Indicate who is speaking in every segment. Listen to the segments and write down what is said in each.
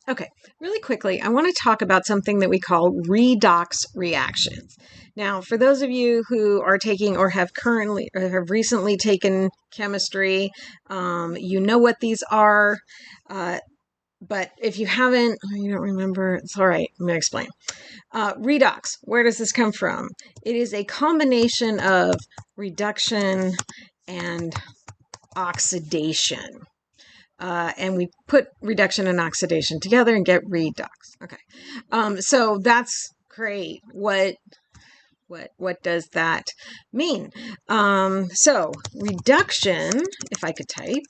Speaker 1: Okay, really quickly, I want to talk about something that we call redox reactions. Now, for those of you who are taking or have currently or have recently taken chemistry, you know what these are. But if you haven't, or you don't remember, it's all right. I'm going to explain. Redox, where does this come from? It is a combination of reduction and oxidation. And we put reduction and oxidation together and get redox. Okay. So that's great. What does that mean? So reduction, if I could type,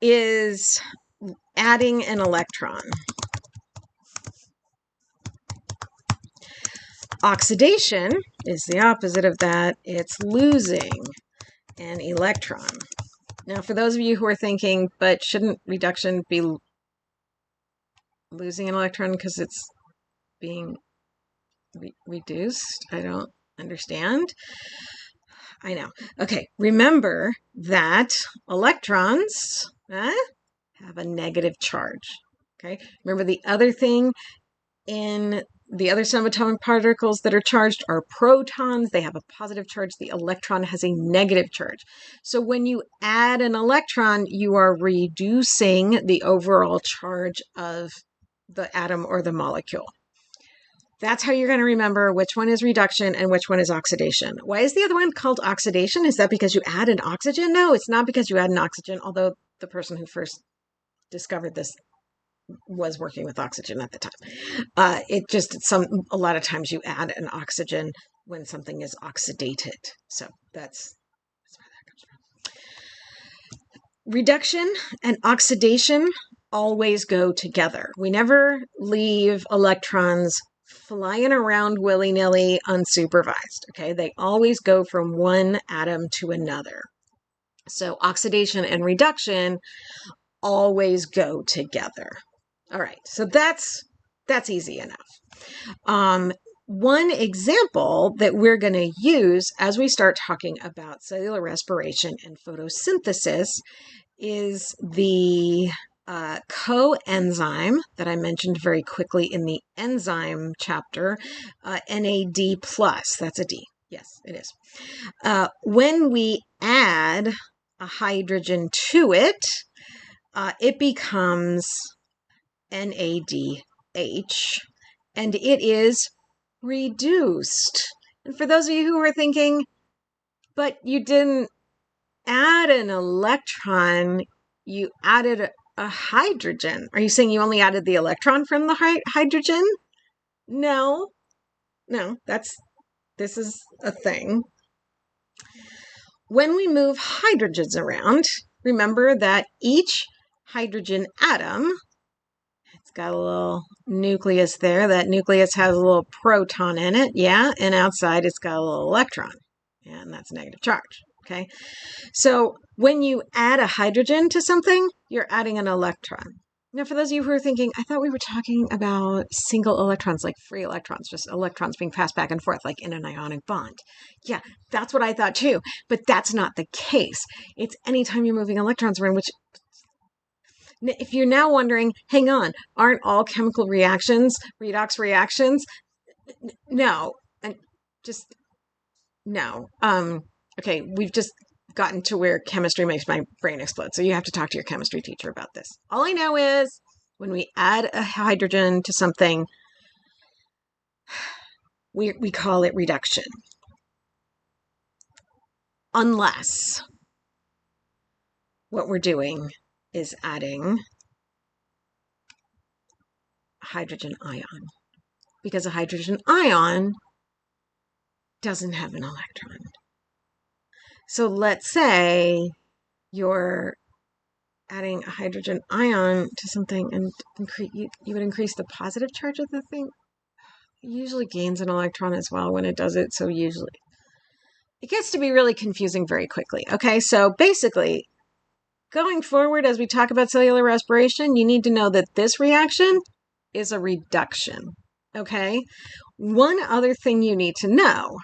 Speaker 1: is adding an electron. Oxidation is the opposite of that. It's losing an electron. Now, for those of you who are thinking, but shouldn't reduction be losing an electron because it's being reduced? I don't understand. I know. Okay, remember that electrons have a negative charge. Okay, remember the other thing in the other subatomic particles that are charged are protons. They have a positive charge. The electron has a negative charge. So when you add an electron, you are reducing the overall charge of the atom or the molecule. That's how you're going to remember which one is reduction and which one is oxidation. Why is the other one called oxidation? Is that because you add an oxygen? No, it's not because you add an oxygen, although the person who first discovered this was working with oxygen at the time. A lot of times you add an oxygen when something is oxidated. So that's where that comes from. Reduction and oxidation always go together. We never leave electrons flying around willy-nilly unsupervised. Okay, they always go from one atom to another. So oxidation and reduction always go together. All right, so that's easy enough. One example that we're going to use as we start talking about cellular respiration and photosynthesis is the coenzyme that I mentioned very quickly in the enzyme chapter, NAD+. That's a D. Yes, it is. When we add a hydrogen to it, it becomes NADH, and it is reduced. And for those of you who are thinking, but you didn't add an electron, you added a hydrogen. Are you saying you only added the electron from the hydrogen? No, this is a thing. When we move hydrogens around, remember that each hydrogen atom, it's got a little nucleus there. That nucleus has a little proton in it, yeah, and outside it's got a little electron, and that's negative charge. Okay, so when you add a hydrogen to something, you're adding an electron. Now, for those of you who are thinking, I thought we were talking about single electrons, like free electrons, just electrons being passed back and forth, like in an ionic bond. Yeah, that's what I thought too, but that's not the case. It's anytime you're moving electrons around, which, if you're now wondering, hang on, aren't all chemical reactions redox reactions? No, and just no. Okay, we've just gotten to where chemistry makes my brain explode. So you have to talk to your chemistry teacher about this. All I know is when we add a hydrogen to something, we call it reduction. Unless what we're doing is adding a hydrogen ion. Because a hydrogen ion doesn't have an electron. So let's say you're adding a hydrogen ion to something and you would increase the positive charge of the thing. It usually gains an electron as well when it does it. So usually it gets to be really confusing very quickly. Okay, so basically going forward as we talk about cellular respiration, you need to know that this reaction is a reduction. Okay, one other thing you need to know,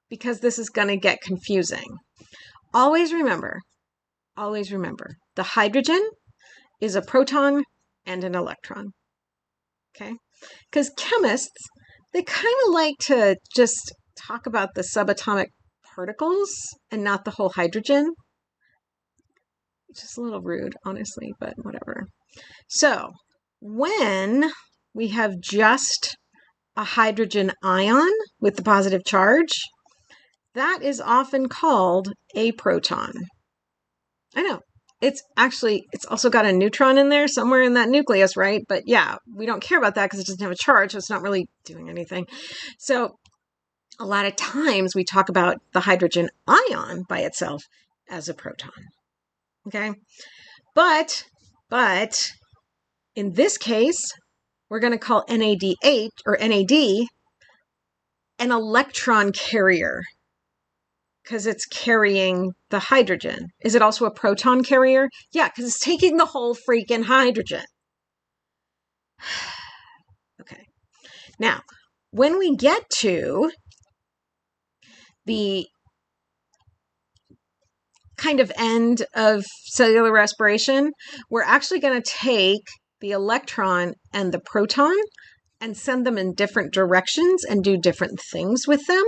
Speaker 1: because this is going to get confusing. Always remember, the hydrogen is a proton and an electron. Okay? Because chemists, they kind of like to just talk about the subatomic particles and not the whole hydrogen. It's just a little rude, honestly, but whatever. So when we have just a hydrogen ion with the positive charge, that is often called a proton. I know. It's also got a neutron in there somewhere in that nucleus, right? But yeah, we don't care about that because it doesn't have a charge, so it's not really doing anything. So a lot of times we talk about the hydrogen ion by itself as a proton. Okay? But in this case, we're going to call NADH or NAD an electron carrier because it's carrying the hydrogen. Is it also a proton carrier? Yeah, because it's taking the whole freaking hydrogen. Okay. Now, when we get to the kind of end of cellular respiration, we're actually going to take the electron and the proton and send them in different directions and do different things with them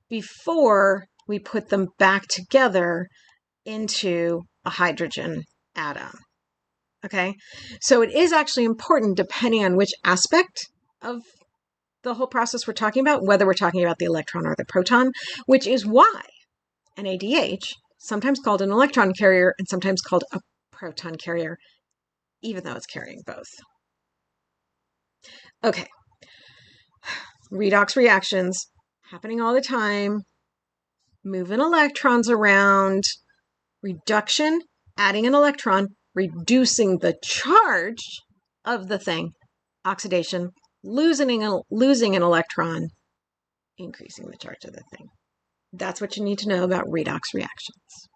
Speaker 1: before we put them back together into a hydrogen atom. Okay, so it is actually important depending on which aspect of the whole process we're talking about, whether we're talking about the electron or the proton, which is why NADH, sometimes called an electron carrier and sometimes called a proton carrier, even though it's carrying both. Okay, redox reactions happening all the time, moving electrons around, reduction, adding an electron, reducing the charge of the thing, oxidation, losing an electron, increasing the charge of the thing. That's what you need to know about redox reactions.